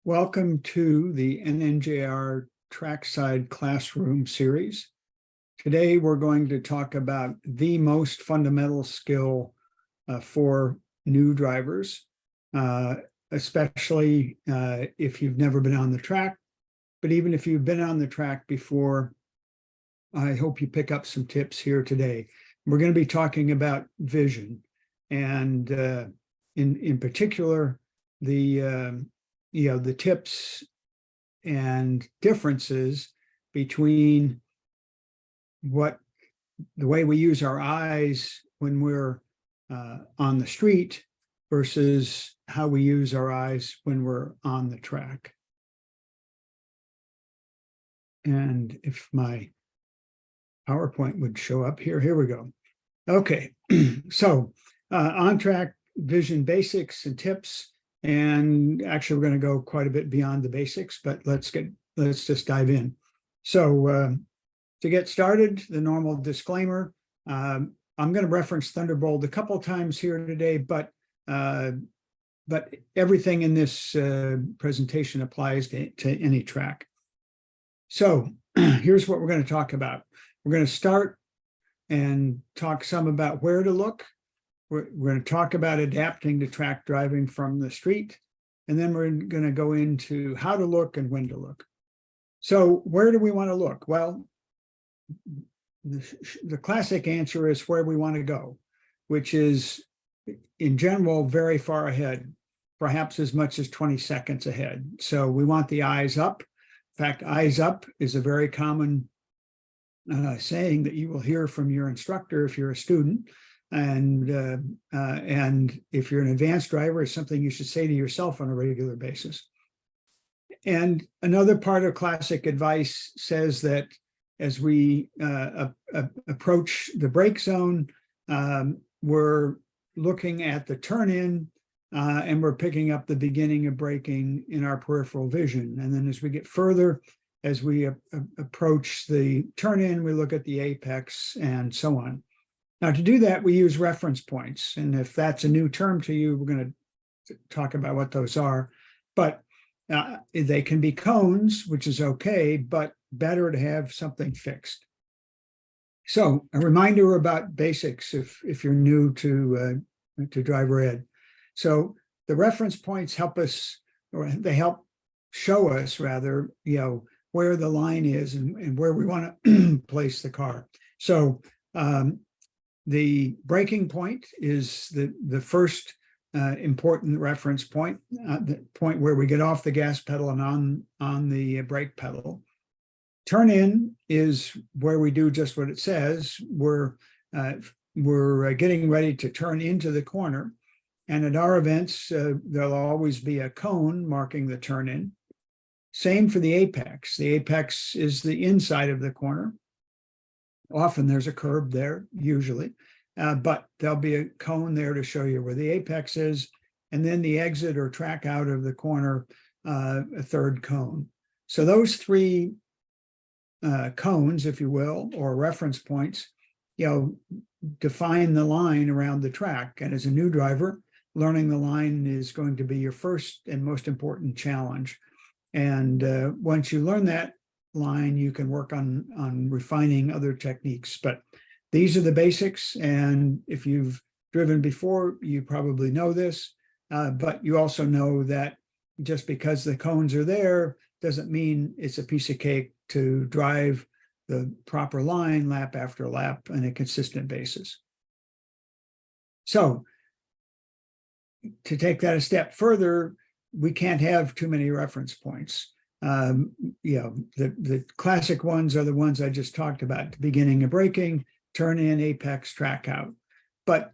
Welcome to the NNJR Trackside Classroom series. Today, we're going to talk about the most fundamental skill for new drivers, especially if you've never been on the track. But even if you've been on the track before, I hope you pick up some tips here today. We're going to be talking about vision, and in particular, the tips and differences between the way we use our eyes when we're on the street versus how we use our eyes when we're on the track. And if my PowerPoint would show up here we go. Okay, so on-track vision basics and tips. And actually, we're going to go quite a bit beyond the basics, but let's just dive in. So to get started, the normal disclaimer, I'm going to reference Thunderbolt a couple of times here today, but everything in this presentation applies to any track. So here's what we're going to talk about. We're going to start and talk some about where to look. We're going to talk about adapting to track driving from the street, and then we're going to go into how to look and when to look. So where do we want to look? Well, the classic answer is where we want to go, which is, in general, very far ahead, perhaps as much as 20 seconds ahead. So we want the eyes up. In fact, eyes up is a very common saying that you will hear from your instructor if you're a student. And if you're an advanced driver, it's something you should say to yourself on a regular basis. And another part of classic advice says that as we approach the brake zone, we're looking at the turn-in and we're picking up the beginning of braking in our peripheral vision. And then as we get further, as we approach the turn-in, we look at the apex and so on. Now, to do that, we use reference points. And if that's a new term to you, we're going to talk about what those are. But they can be cones, which is okay, but better to have something fixed. So a reminder about basics if you're new to driver ed. So the reference points help us, or they help show us, rather, where the line is and where we want to place the car. So the braking point is the first important reference point, the point where we get off the gas pedal and on the brake pedal. Turn in is where we do just what it says. We're getting ready to turn into the corner. And at our events, there'll always be a cone marking the turn in. Same for the apex. The apex is the inside of the corner. Often there's a curb there, usually, but there'll be a cone there to show you where the apex is, and then the exit or track out of the corner, a third cone. So those three cones, if you will, or reference points, define the line around the track. And as a new driver, learning the line is going to be your first and most important challenge. And once you learn that line, you can work on refining other techniques. But these are the basics, and if you've driven before, you probably know this, but you also know that just because the cones are there doesn't mean it's a piece of cake to drive the proper line lap after lap on a consistent basis. So to take that a step further, we can't have too many reference points. The classic ones are the ones I just talked about: the beginning of braking, turn in, apex, track out. But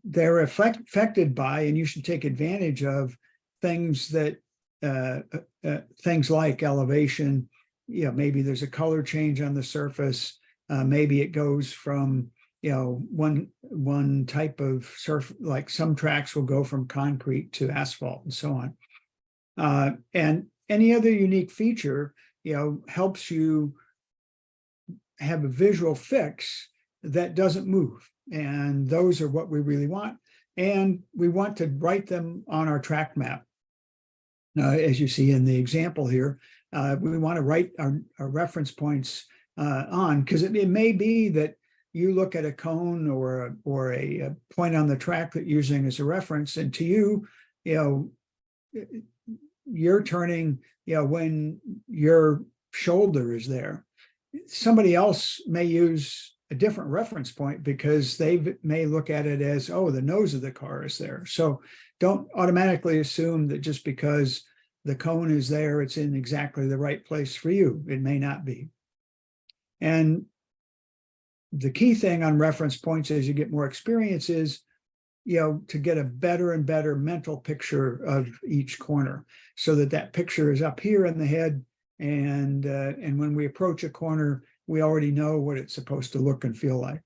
they're affected by, and you should take advantage of, things that things like elevation. Maybe there's a color change on the surface. Maybe it goes from one type of surface, like some tracks will go from concrete to asphalt and so on. And any other unique feature, helps you have a visual fix that doesn't move. And those are what we really want. And we want to write them on our track map. as you see in the example here, we want to write our reference points on, because it may be that you look at a cone or a point on the track that you're using as a reference, and to you, you're turning, when your shoulder is there. Somebody else may use a different reference point because they may look at it as, oh, the nose of the car is there. So don't automatically assume that just because the cone is there, it's in exactly the right place for you. It may not be. And the key thing on reference points as you get more experience is, to get a better and better mental picture of each corner, so that picture is up here in the head. And when we approach a corner, we already know what it's supposed to look and feel like.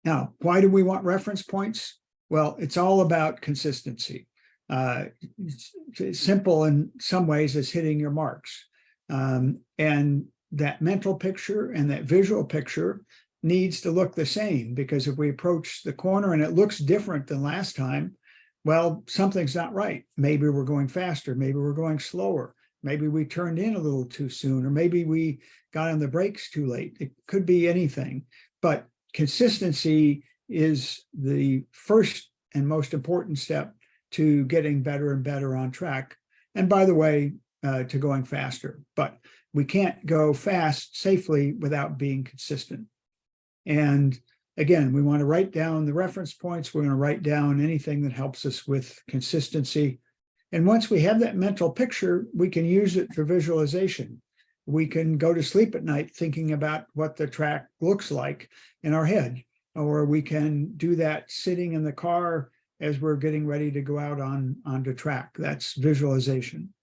Now, why do we want reference points? Well, it's all about consistency. It's simple in some ways as hitting your marks. And that mental picture and that visual picture needs to look the same, because if we approach the corner and it looks different than last time, well, something's not right. Maybe we're going faster, maybe we're going slower, maybe we turned in a little too soon, or maybe we got on the brakes too late. It could be anything, but consistency is the first and most important step to getting better and better on track. And by the way, to going faster, but we can't go fast safely without being consistent. And again, we want to write down the reference points. We're going to write down anything that helps us with consistency. And once we have that mental picture, we can use it for visualization. We can go to sleep at night thinking about what the track looks like in our head, or we can do that sitting in the car as we're getting ready to go out onto track. That's visualization.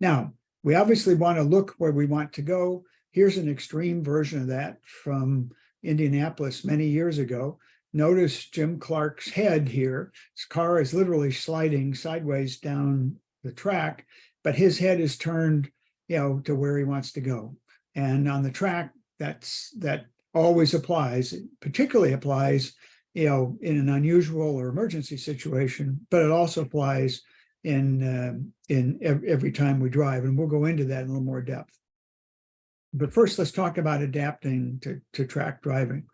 Now, we obviously want to look where we want to go. Here's an extreme version of that from Indianapolis many years ago. Notice Jim Clark's head here. His car is literally sliding sideways down the track, but his head is turned, to where he wants to go. And on the track, that always applies. It particularly applies, in an unusual or emergency situation, but it also applies in every time we drive. And we'll go into that in a little more depth. But first, let's talk about adapting to track driving.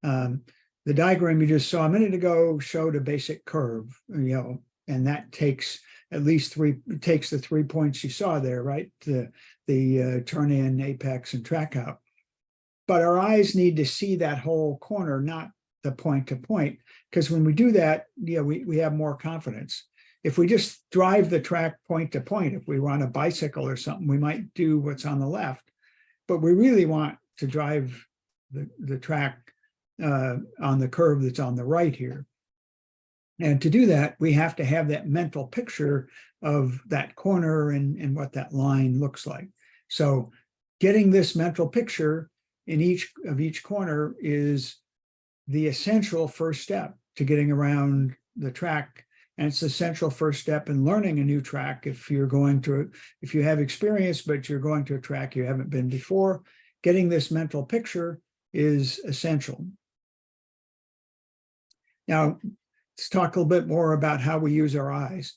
The diagram you just saw a minute ago showed a basic curve, and that takes at least takes the 3 points you saw there, right? The turn in, apex, and track out. But our eyes need to see that whole corner, not the point to point, because when we do that, we have more confidence. If we just drive the track point to point, if we were on a bicycle or something, we might do what's on the left. But we really want to drive the track on the curve that's on the right here. And to do that, we have to have that mental picture of that corner and what that line looks like. So getting this mental picture in each corner is the essential first step to getting around the track. And it's the essential first step in learning a new track. If you have experience, but you're going to a track you haven't been before, getting this mental picture is essential. Now, let's talk a little bit more about how we use our eyes.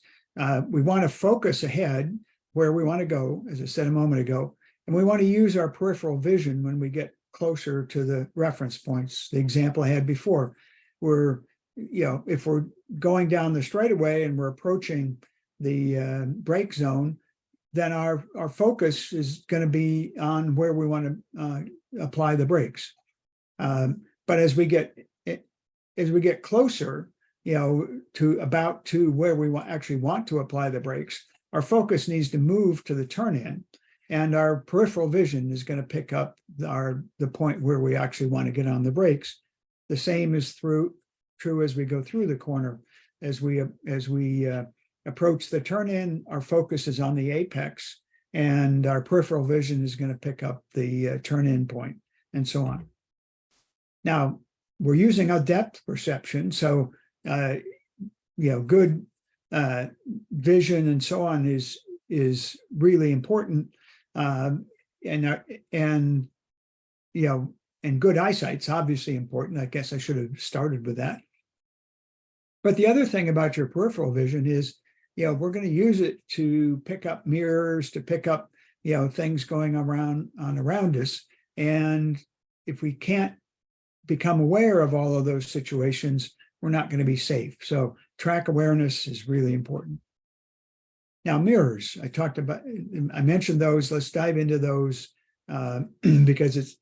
We want to focus ahead where we want to go, as I said a moment ago, and we want to use our peripheral vision when we get closer to the reference points. The example I had before, if we're going down the straightaway and we're approaching the brake zone, then our focus is going to be on where we want to apply the brakes. But as we get closer, to where we actually want to apply the brakes, our focus needs to move to the turn in, and our peripheral vision is going to pick up the point where we actually want to get on the brakes. The same is true as we go through the corner. As we approach the turn in, our focus is on the apex, and our peripheral vision is going to pick up the turn in point, and so on. Now, we're using a depth perception, so good vision and so on is really important, and good eyesight's obviously important. I guess I should have started with that. But the other thing about your peripheral vision is we're going to use it to pick up mirrors, to pick up, things going around us. And if we can't become aware of all of those situations, we're not going to be safe. So track awareness is really important. Now, mirrors, I mentioned those. Let's dive into those because it's,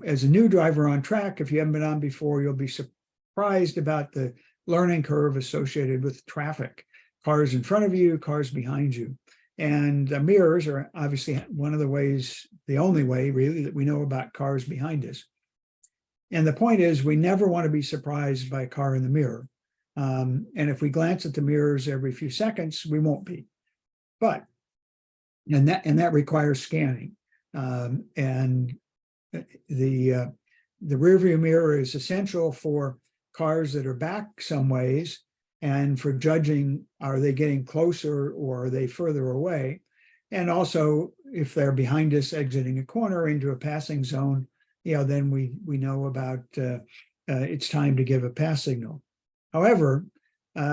as a new driver on track, if you haven't been on before, you'll be surprised about the learning curve associated with traffic, cars in front of you, cars behind you. And mirrors are obviously one of the ways, the only way really that we know about cars behind us. And the point is, we never want to be surprised by a car in the mirror. And if we glance at the mirrors every few seconds, we won't be. But, and that requires scanning. And the rearview mirror is essential for cars that are back some ways, and for judging, are they getting closer or are they further away? And also, if they're behind us exiting a corner into a passing zone, then we know about it's time to give a pass signal. However,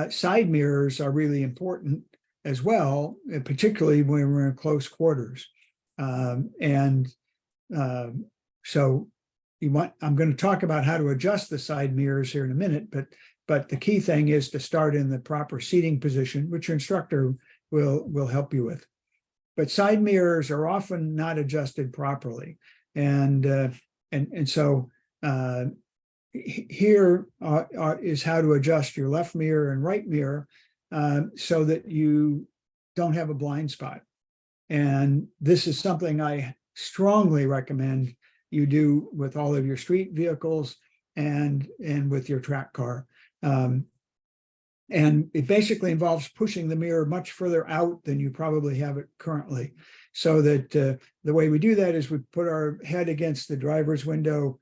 side mirrors are really important as well, particularly when we're in close quarters. So I'm going to talk about how to adjust the side mirrors here in a minute, but the key thing is to start in the proper seating position, which your instructor will help you with. But side mirrors are often not adjusted properly, and so here is how to adjust your left mirror and right mirror so that you don't have a blind spot. And this is something I strongly recommend you do with all of your street vehicles and with your track car. And it basically involves pushing the mirror much further out than you probably have it currently. So that the way we do that is we put our head against the driver's window,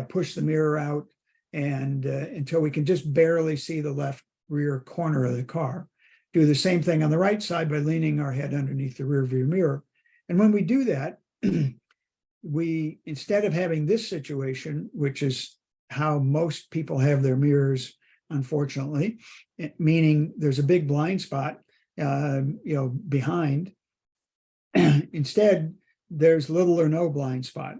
push the mirror out, and until we can just barely see the left rear corner of the car. Do the same thing on the right side by leaning our head underneath the rear view mirror. And when we do that, we, instead of having this situation, which is how most people have their mirrors, unfortunately, meaning there's a big blind spot, behind. Instead, there's little or no blind spot.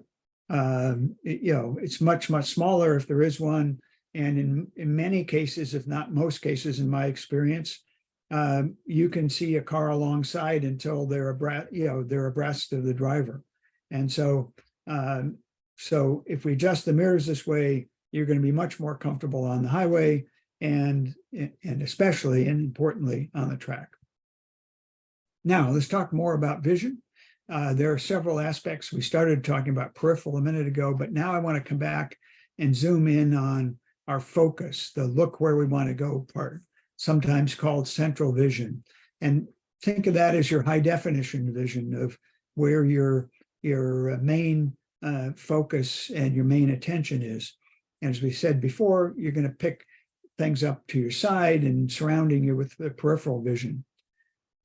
It's much, much smaller if there is one. And in many cases, if not most cases, in my experience, you can see a car alongside until they're abreast of the driver. And so if we adjust the mirrors this way, you're going to be much more comfortable on the highway and especially and importantly on the track. Now let's talk more about vision. There are several aspects. We started talking about peripheral a minute ago, but now I want to come back and zoom in on our focus, the look where we want to go part, sometimes called central vision. And think of that as your high definition vision of where your main focus and your main attention is. And as we said before, you're going to pick things up to your side and surrounding you with the peripheral vision.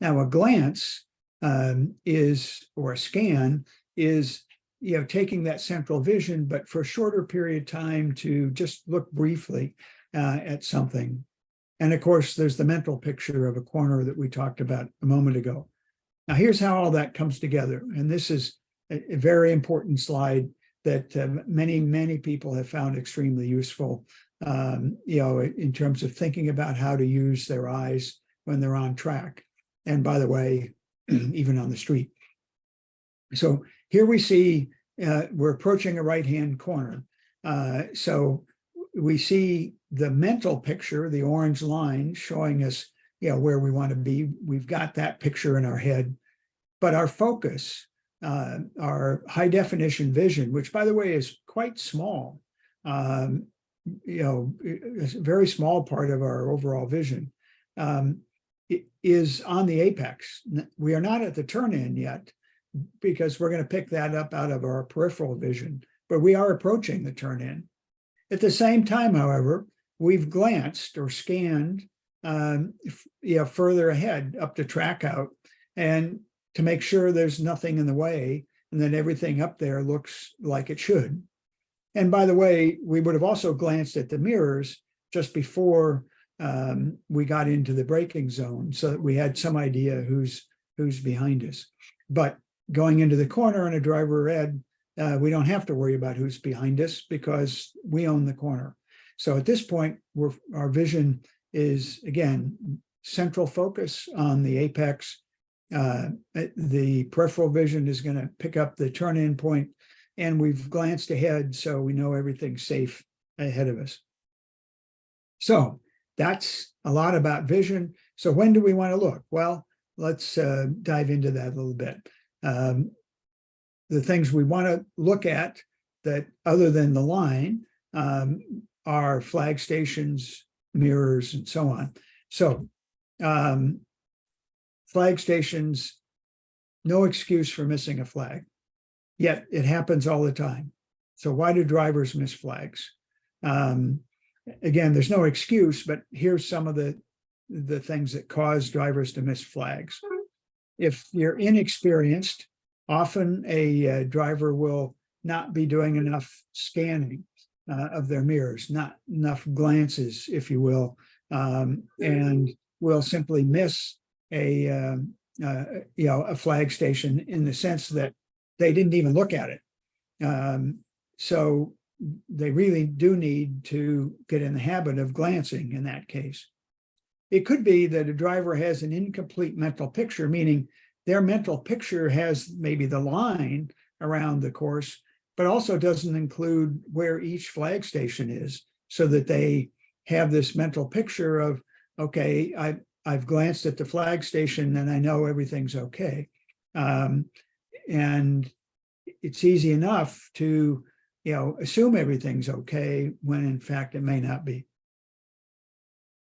Now, a glance or a scan is, taking that central vision, but for a shorter period of time to just look briefly at something. And of course, there's the mental picture of a corner that we talked about a moment ago. Now, here's how all that comes together. And this is a very important slide that many, many people have found extremely useful, in terms of thinking about how to use their eyes when they're on track. And by the way, even on the street. So here we see we're approaching a right-hand corner. So we see the mental picture, the orange line showing us, where we want to be. We've got that picture in our head, but our focus, our high definition vision, which by the way is quite small, it's a very small part of our overall vision, is on the apex. We are not at the turn-in yet because we're going to pick that up out of our peripheral vision, but we are approaching the turn-in. At the same time, however, we've glanced or scanned further ahead up to track out, and to make sure there's nothing in the way and that everything up there looks like it should. And by the way, we would have also glanced at the mirrors just before we got into the braking zone so that we had some idea who's behind us. But going into the corner on a driver red, we don't have to worry about who's behind us because we own the corner. So at this point, our vision is, again, central focus on the apex. The peripheral vision is going to pick up the turn-in point, and we've glanced ahead so we know everything's safe ahead of us. So that's a lot about vision. So when do we want to look? Well, let's dive into that a little bit. The things we want to look at that other than the line are flag stations, mirrors, and so on. So flag stations, no excuse for missing a flag, yet it happens all the time. So why do drivers miss flags? Again, there's no excuse, but here's some of the things that cause drivers to miss flags. If you're inexperienced, often a driver will not be doing enough scanning of their mirrors, not enough glances, if you will, and will simply miss a flag station in the sense that they didn't even look at it. So they really do need to get in the habit of glancing in that case. It could be that a driver has an incomplete mental picture, meaning their mental picture has maybe the line around the course, but also doesn't include where each flag station is, so that they have this mental picture of, okay, I've glanced at the flag station and I know everything's okay. And it's easy enough to, assume everything's okay when in fact it may not be.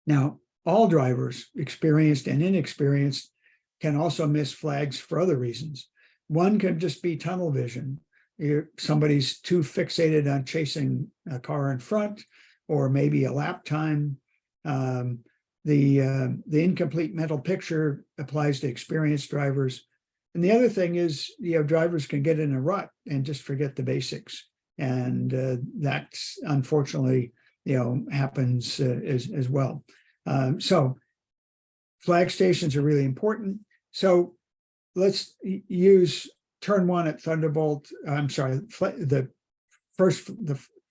Now, all drivers, experienced and inexperienced, can also miss flags for other reasons. One could just be tunnel vision. Somebody's too fixated on chasing a car in front, or maybe a lap time. The incomplete mental picture applies to experienced drivers. And the other thing is, drivers can get in a rut and just forget the basics. And that's unfortunately, happens as well. So flag stations are really important. So let's use turn one at Thunderbolt. I'm sorry, the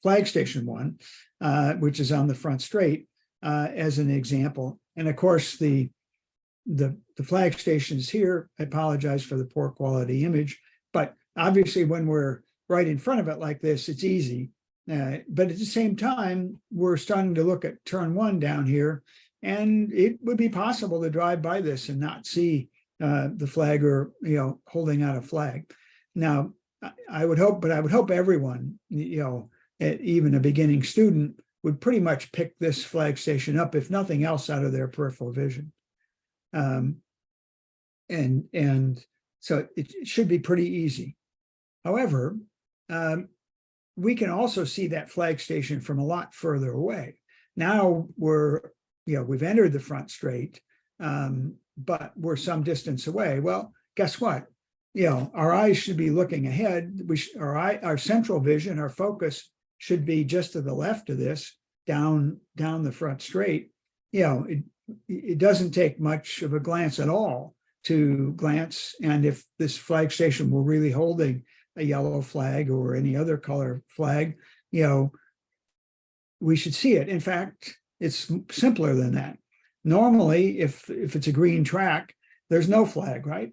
flag station one, which is on the front straight, as an example. And of course, the flag stations here, I apologize for the poor quality image, but obviously when we're right in front of it like this, it's easy. But at the same time, we're starting to look at turn one down here, and it would be possible to drive by this and not see the flag, or holding out a flag. Now, I would hope everyone, even a beginning student, would pretty much pick this flag station up, if nothing else, out of their peripheral vision. And so it should be pretty easy. However, we can also see that flag station from a lot further away. Now we've entered the front straight, but we're some distance away. Well, guess what? Our eyes should be looking ahead. Our central vision, our focus, should be just to the left of this, down the front straight. It doesn't take much of a glance at all to glance, and if this flag station were really holding a yellow flag or any other color flag, we should see it. In fact, it's simpler than that. Normally, if it's a green track, there's no flag, right?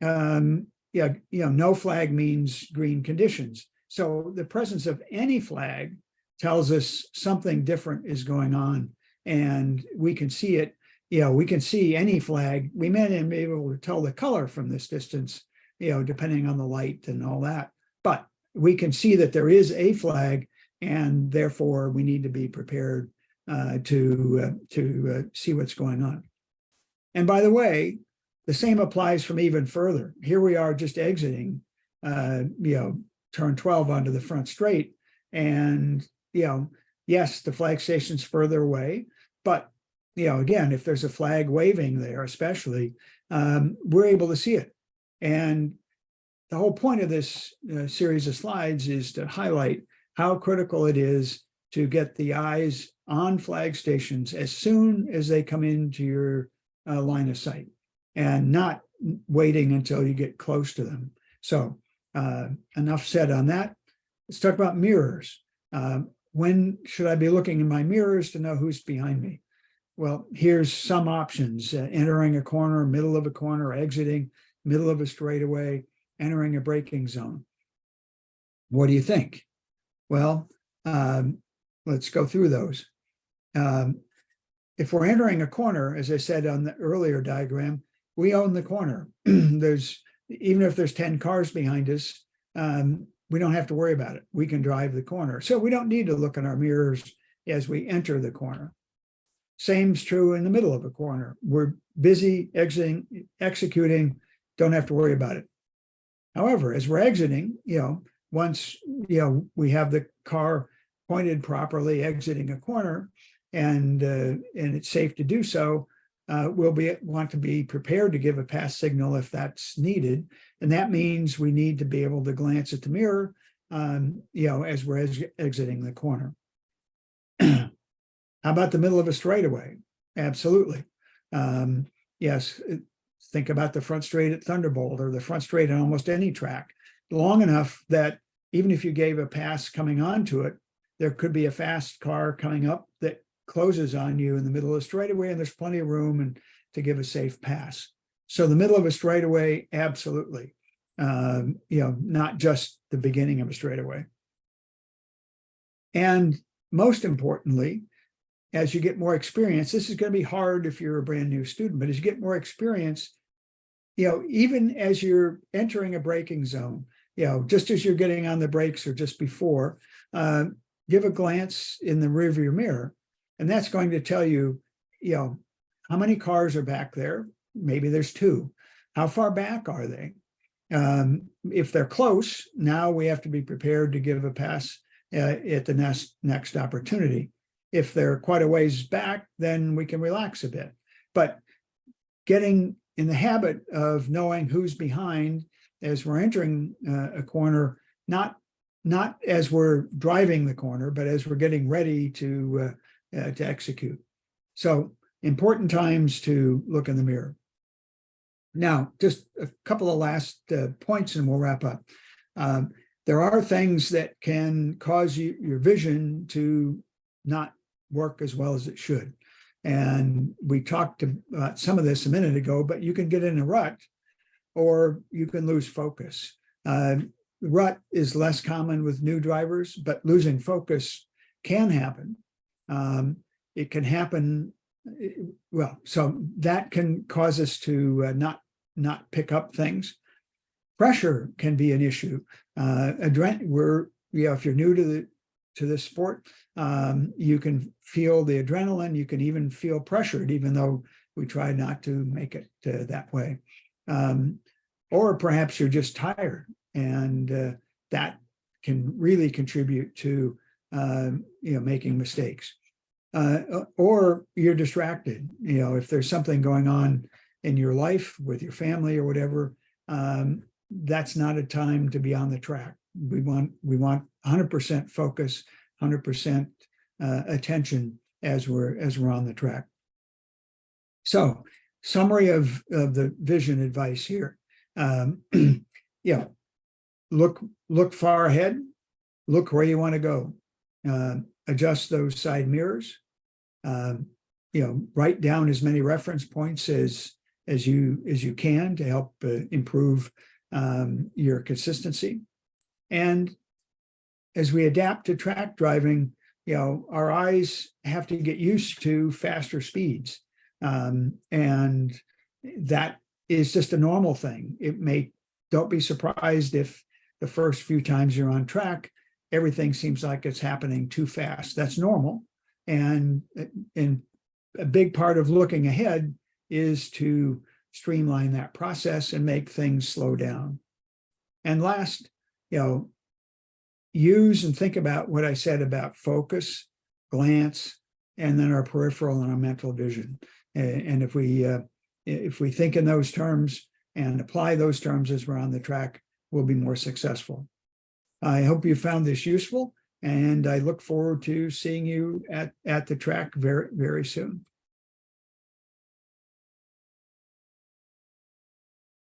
No flag means green conditions. So the presence of any flag tells us something different is going on, and we can see it. We can see any flag. We may not be able to tell the color from this distance, depending on the light and all that. But we can see that there is a flag, and therefore we need to be prepared to see what's going on. And by the way, the same applies from even further. Here we are just exiting, turn 12 onto the front straight, and yes, the flag station's further away, but again, if there's a flag waving there, especially, we're able to see it. And the whole point of this series of slides is to highlight how critical it is to get the eyes on flag stations as soon as they come into your line of sight, and not waiting until you get close to them. So enough said on that. Let's talk about mirrors. When should I be looking in my mirrors to know who's behind me? Well, here's some options: entering a corner, middle of a corner, exiting, middle of a straightaway, entering a braking zone. What do you think? Well, let's go through those. If we're entering a corner, as I said on the earlier diagram, we own the corner. Even if there's 10 cars behind us, we don't have to worry about it. We can drive the corner. So we don't need to look in our mirrors as we enter the corner. Same's true in the middle of a corner. We're busy exiting, executing, don't have to worry about it. However, as we're exiting, once we have the car pointed properly, exiting a corner, and it's safe to do so, we'll want to be prepared to give a pass signal if that's needed, and that means we need to be able to glance at the mirror, as we're exiting the corner. How about the middle of a straightaway? Absolutely. Yes, think about the front straight at Thunderbolt, or the front straight on almost any track, long enough that even if you gave a pass coming onto it, there could be a fast car coming up that closes on you in the middle of a straightaway, and there's plenty of room to give a safe pass. So the middle of a straightaway, absolutely. Not just the beginning of a straightaway. And most importantly, as you get more experience, this is going to be hard if you're a brand new student, but as you get more experience, even as you're entering a braking zone, just as you're getting on the brakes or just before, give a glance in the rearview mirror, and that's going to tell you, how many cars are back there. Maybe there's 2. How far back are they? If they're close, now we have to be prepared to give a pass at the next opportunity. If they're quite a ways back, then we can relax a bit. But getting in the habit of knowing who's behind as we're entering a corner, not as we're driving the corner, but as we're getting ready to execute. So important times to look in the mirror. Now, just a couple of last points and we'll wrap up. There are things that can cause your vision to not work as well as it should. And we talked about some of this a minute ago, but you can get in a rut or you can lose focus. Rut is less common with new drivers, but losing focus can happen. It can happen, so that can cause us to not pick up things. Pressure can be an issue. If you're new to this sport, you can feel the adrenaline, you can even feel pressured, even though we try not to make it that way. Or perhaps you're just tired, and that can really contribute to making mistakes. Or you're distracted. If there's something going on in your life with your family or whatever, that's not a time to be on the track. We want 100% focus, 100% attention as we're on the track. So, summary of the vision advice here. Look far ahead. Look where you want to go. Adjust those side mirrors. Write down as many reference points as you can to help improve your consistency. And as we adapt to track driving, our eyes have to get used to faster speeds. And that is just a normal thing. Don't be surprised if the first few times you're on track, everything seems like it's happening too fast. That's normal. And a big part of looking ahead is to streamline that process and make things slow down. And last, use and think about what I said about focus, glance, and then our peripheral and our mental vision. And if we think in those terms and apply those terms as we're on the track, we'll be more successful. I hope you found this useful. And I look forward to seeing you at the track very, very soon.